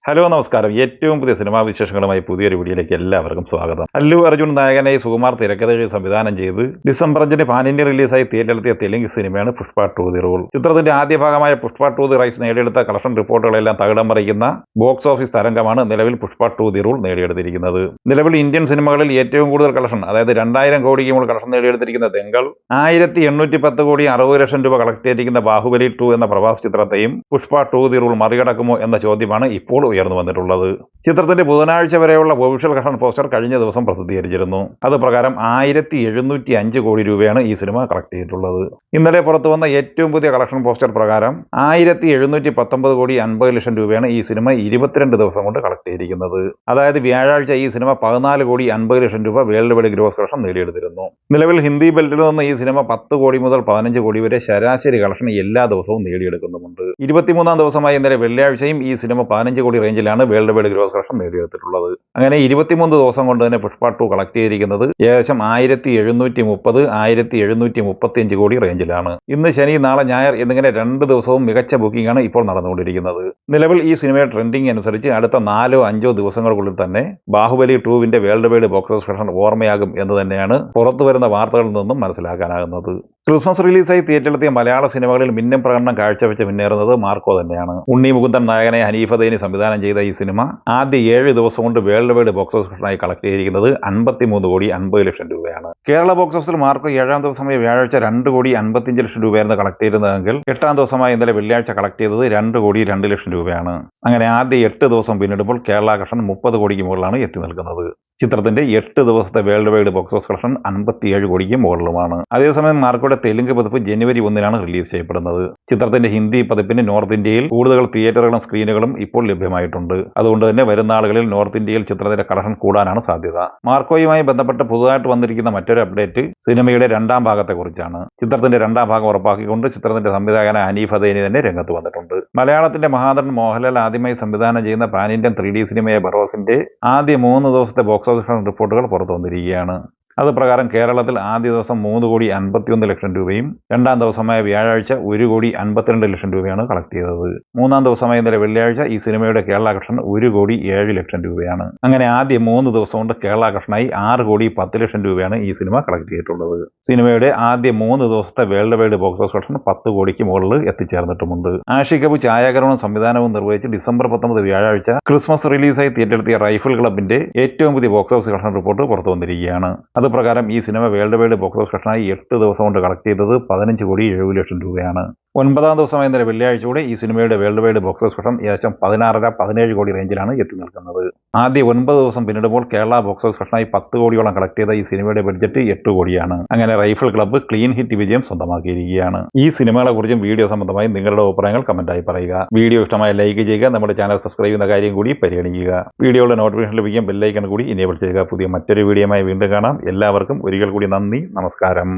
Hello നമസ്കാരം. ഏറ്റവും പുതിയ സിനിമാ വിശേഷങ്ങളുമായി പുതിയൊരു വീഡിയോയിലേക്ക് എല്ലാവർക്കും സ്വാഗതം. അല്ലു അർജുൻ നായകനായി സുകുമാർ തിരക്കഥ സംവിധാനം ചെയ്ത് ഡിസംബർ 5 പാൻ ഇന്ത്യ റിലീസായി തിയേറ്ററിലെത്തിയ തെലുങ്ക് സിനിമയാണ് പുഷ്പ 2 ദി റൂൾ. ചിത്രത്തിന്റെ ആദ്യ ഭാഗമായ പുഷ്പ 2 ദി റൈസ് നേടിയെടുത്ത കളക്ഷൻ റിപ്പോർട്ടുകളെല്ലാം തകിടം മറിക്കുന്ന ബോക്സ് ഓഫീസ് തരംഗമാണ് നിലവിൽ പുഷ്പ 2 ദി റൂൾ നേടിയെടുത്തിരിക്കുന്നത്. നിലവിൽ ഇന്ത്യൻ സിനിമകളിൽ ഏറ്റവും കൂടുതൽ കളക്ഷൻ, അതായത് 2000 കോടിക്ക് മുകളിൽ കളക്ഷൻ നേടിയെടുത്തിരിക്കുന്ന ദംഗൽ, 1810 കോടി 60 ലക്ഷം രൂപ കളക്ട് ചെയ്തിരിക്കുന്ന ബാഹുബലി 2 എന്ന പ്രഭാസ് ചിത്രത്തെയും പുഷ്പ 2 ദി റൂൾ മറികടക്കുമോ എന്ന ചോദ്യമാണ് ഇപ്പോൾ ഉയർന്നു വന്നിട്ടുള്ളത്. ചിത്രത്തിന്റെ ബുധനാഴ്ച വരെയുള്ള ഒഫീഷ്യൽ കളക്ഷൻ പോസ്റ്റർ കഴിഞ്ഞ ദിവസം പ്രസിദ്ധീകരിച്ചിരുന്നു. അത് പ്രകാരം 1705 കോടി രൂപയാണ് ഈ സിനിമ കളക്ട് ചെയ്തിട്ടുള്ളത്. ഇന്നലെ പുറത്തു വന്ന ഏറ്റവും പുതിയ കളക്ഷൻ പോസ്റ്റർ പ്രകാരം 1719 കോടി 50 ലക്ഷം രൂപയാണ് ഈ സിനിമ 22 ദിവസം കൊണ്ട് കളക്ട് ചെയ്തിരിക്കുന്നത്. അതായത് വ്യാഴാഴ്ച ഈ സിനിമ 14 കോടി 50 ലക്ഷം രൂപ വേൾഡ് വൈഡ് ഗ്രോസ് കളക്ഷൻ നേടിയെടുത്തിരുന്നു. നിലവിൽ ഹിന്ദി ബെൽറ്റിൽ നിന്ന് ഈ സിനിമ 10 കോടി മുതൽ 15 കോടി വരെ ശരാശരി കളക്ഷൻ എല്ലാ ദിവസവും നേടിയെടുക്കുന്നുമുണ്ട്. 23-ാം ദിവസമായ ഇന്നലെ വെള്ളിയാഴ്ചയും ഈ സിനിമ 15 കോടി റേഞ്ചിലാണ് വേൾഡ് വൈഡ് ഗ്രോസ് കളക്ഷൻ നേടിയെടുത്തിട്ടുള്ളത്. അങ്ങനെ 23 ദിവസം കൊണ്ട് തന്നെ പുഷ്പ 2 കളക്ട് ചെയ്തിരിക്കുന്നത് ഏകദേശം 1730-1735 കോടി റേഞ്ചിലാണ്. ഇന്ന് ശനി, നാളെ ഞായർ എന്നിങ്ങനെ 2 ദിവസവും മികച്ച ബുക്കിംഗ് ആണ് ഇപ്പോൾ നടന്നുകൊണ്ടിരിക്കുന്നത്. നിലവിൽ ഈ സിനിമയുടെ ട്രെൻഡിംഗ് അനുസരിച്ച് അടുത്ത 4-5 ദിവസങ്ങൾക്കുള്ളിൽ തന്നെ Baahubali 2 world wide box office collection ഓർമ്മയാകും എന്ന് തന്നെയാണ് പുറത്തു വരുന്ന വാർത്തകളിൽ നിന്നും മനസ്സിലാക്കാനാകുന്നത്. ക്രിസ്മസ് റിലീസായി തിയേറ്ററിലെത്തിയ മലയാള സിനിമകളിൽ മിന്നും പ്രകടനം കാഴ്ചവെച്ച് മുന്നേറുന്നത് മാർക്കോ തന്നെയാണ്. ഉണ്ണി മുകുന്ദൻ നായകനെ ഹനീഫ് അദീനി സംവിധാനം ചെയ്ത ഈ സിനിമ ആദ്യ 7 ദിവസം കൊണ്ട് വേൾഡ് വൈഡ് ബോക്സ് ഓഫീസ് കളക്ഷനായി കളക്ട് ചെയ്തിരിക്കുന്നത് 53 കോടി 50 ലക്ഷം രൂപയാണ്. കേരള ബോക്സ് ഓഫീസിൽ മാർക്കോ 7-ാം ദിവസമായ വ്യാഴാഴ്ച 2 കോടി 55 ലക്ഷം രൂപയായിരുന്നു കളക്ട് ചെയ്തിരുന്നതെങ്കിൽ 8-ാം ദിവസമായ ഇന്നലെ വെള്ളിയാഴ്ച കളക്ട് ചെയ്തത് 2 കോടി 2 ലക്ഷം രൂപയാണ്. അങ്ങനെ ആദ്യ 8 ദിവസം പിന്നിടുമ്പോൾ കേരള കളക്ഷൻ 30 കോടിക്ക് മുകളിലാണ് എത്തി നിൽക്കുന്നത്. ചിത്രത്തിന്റെ 8 ദിവസത്തെ world wide box office collection 57 കോടിക്ക് മുകളിലുമാണ്. അതേസമയം മാർക്കോയുടെ തെലുങ്ക് പതിപ്പ് ജനുവരി 1-നാണ് റിലീസ് ചെയ്യപ്പെടുന്നത്. ചിത്രത്തിന്റെ ഹിന്ദി പതിപ്പിന് നോർത്ത് ഇന്ത്യയിൽ കൂടുതൽ തിയേറ്ററുകളും സ്ക്രീനുകളും ഇപ്പോൾ ലഭ്യമായിട്ടുണ്ട്. അതുകൊണ്ട് തന്നെ വരുന്ന ആളുകളിൽ നോർത്ത് ഇന്ത്യയിൽ ചിത്രത്തിന്റെ കളക്ഷൻ കൂടാനാണ് സാധ്യത. മാർക്കോയുമായി ബന്ധപ്പെട്ട് പുതുതായിട്ട് വന്നിരിക്കുന്ന മറ്റൊരു അപ്ഡേറ്റ് സിനിമയുടെ 2-ാം ഭാഗത്തെക്കുറിച്ചാണ്. ചിത്രത്തിന്റെ 2-ാം ഭാഗം ഉറപ്പാക്കിക്കൊണ്ട് ചിത്രത്തിന്റെ സംവിധായകൻ ഹനീഫ് അദീനി തന്നെ രംഗത്ത് വന്നിട്ടുണ്ട്. മലയാളത്തിന്റെ മഹാനടൻ മോഹൻലാൽ ആദ്യമായി സംവിധാനം ചെയ്യുന്ന പാൻ ഇന്ത്യൻ 3D സിനിമയായ ബറോസിന്റെ ആദ്യ 3 ദിവസത്തെ ബോക്സ് ഓഫീസ് റിപ്പോർട്ടുകൾ പുറത്തു വന്നിരിക്കുകയാണ്. അത് പ്രകാരം കേരളത്തിൽ ആദ്യ ദിവസം 3 കോടി 51 ലക്ഷം രൂപയും 2-ാം ദിവസമായ വ്യാഴാഴ്ച 1 കോടി 52 ലക്ഷം രൂപയാണ് കളക്ട് ചെയ്തത്. 3-ാം ദിവസമായ ഇന്നലെ വെള്ളിയാഴ്ച ഈ സിനിമയുടെ കേരള കളക്ഷൻ 1 കോടി 7 ലക്ഷം രൂപയാണ്. അങ്ങനെ ആദ്യ 3 ദിവസം കൊണ്ട് കേരള കളക്ഷനായി 6 കോടി 10 ലക്ഷം രൂപയാണ് ഈ സിനിമ കളക്ട് ചെയ്തിട്ടുള്ളത്. സിനിമയുടെ ആദ്യ 3 ദിവസത്തെ world wide box office collection 10 കോടിക്ക് മുകളിൽ എത്തിച്ചേർന്നിട്ടുമുണ്ട്. ആഷിഖ് അബു ഛായാഗ്രഹണവും സംവിധാനവും നിർവഹിച്ച് ഡിസംബർ 19 വ്യാഴാഴ്ച ക്രിസ്മസ് റിലീസായി തിയേറ്ററിലെത്തിയ റൈഫിൾ ക്ലബിന്റെ ഏറ്റവും പുതിയ ബോക്സ് ഓഫീസ് കളക്ഷൻ റിപ്പോർട്ട് പുറത്തു വന്നിരിക്കുകയാണ്. അത് പ്രകാരം ഈ സിനിമ വേൾഡ് വൈഡ് ബോക്സ് ഓഫീസ് കളക്ഷനായി 8 ദിവസം കൊണ്ട് കളക്ട് ചെയ്തത് 15 കോടി 70 ലക്ഷം രൂപയാണ്. 9-ാം ദിവസമായ ഇന്നലെ വെള്ളിയാഴ്ചയോടെ ഈ സിനിമയുടെ world wide box office collection ഏകദേശം 16-17 കോടി റേഞ്ചിലാണ് എത്തി നിൽക്കുന്നത്. ആദ്യ 9 ദിവസം പിന്നിടുമ്പോൾ കേരള ബോക്സ് ഓഫീസ് കളക്ഷനായി 10 കോടിയോളം കളക്ട് ചെയ്ത ഈ സിനിമയുടെ ബഡ്ജറ്റ് 8 കോടിയാണ്. അങ്ങനെ റൈഫിൾ ക്ലബ്ബ് ക്ലീൻ ഹിറ്റ് വിജയം സ്വന്തമാക്കിയിരിക്കുകയാണ്. ഈ സിനിമകളെ കുറിച്ചും വീഡിയോ സംബന്ധമായി നിങ്ങളുടെ അഭിപ്രായങ്ങൾ കമന്റായി പറയുക. വീഡിയോ ഇഷ്ടമായ ലൈക്ക് ചെയ്യുക. നമ്മുടെ ചാനൽ സബ്സ്ക്രൈബ് ചെയ്യുന്ന കാര്യം കൂടി പരിഗണിക്കുക. വീഡിയോയുടെ നോട്ടിഫിക്കേഷൻ ലഭിക്കാൻ ബെല്ലൈക്കൺ കൂടി എനേബിൾ ചെയ്യുക. പുതിയ മറ്റൊരു വീഡിയോയുമായി വീണ്ടും കാണാം. എല്ലാവർക്കും ഒരിക്കൽ കൂടി നന്ദി, നമസ്കാരം.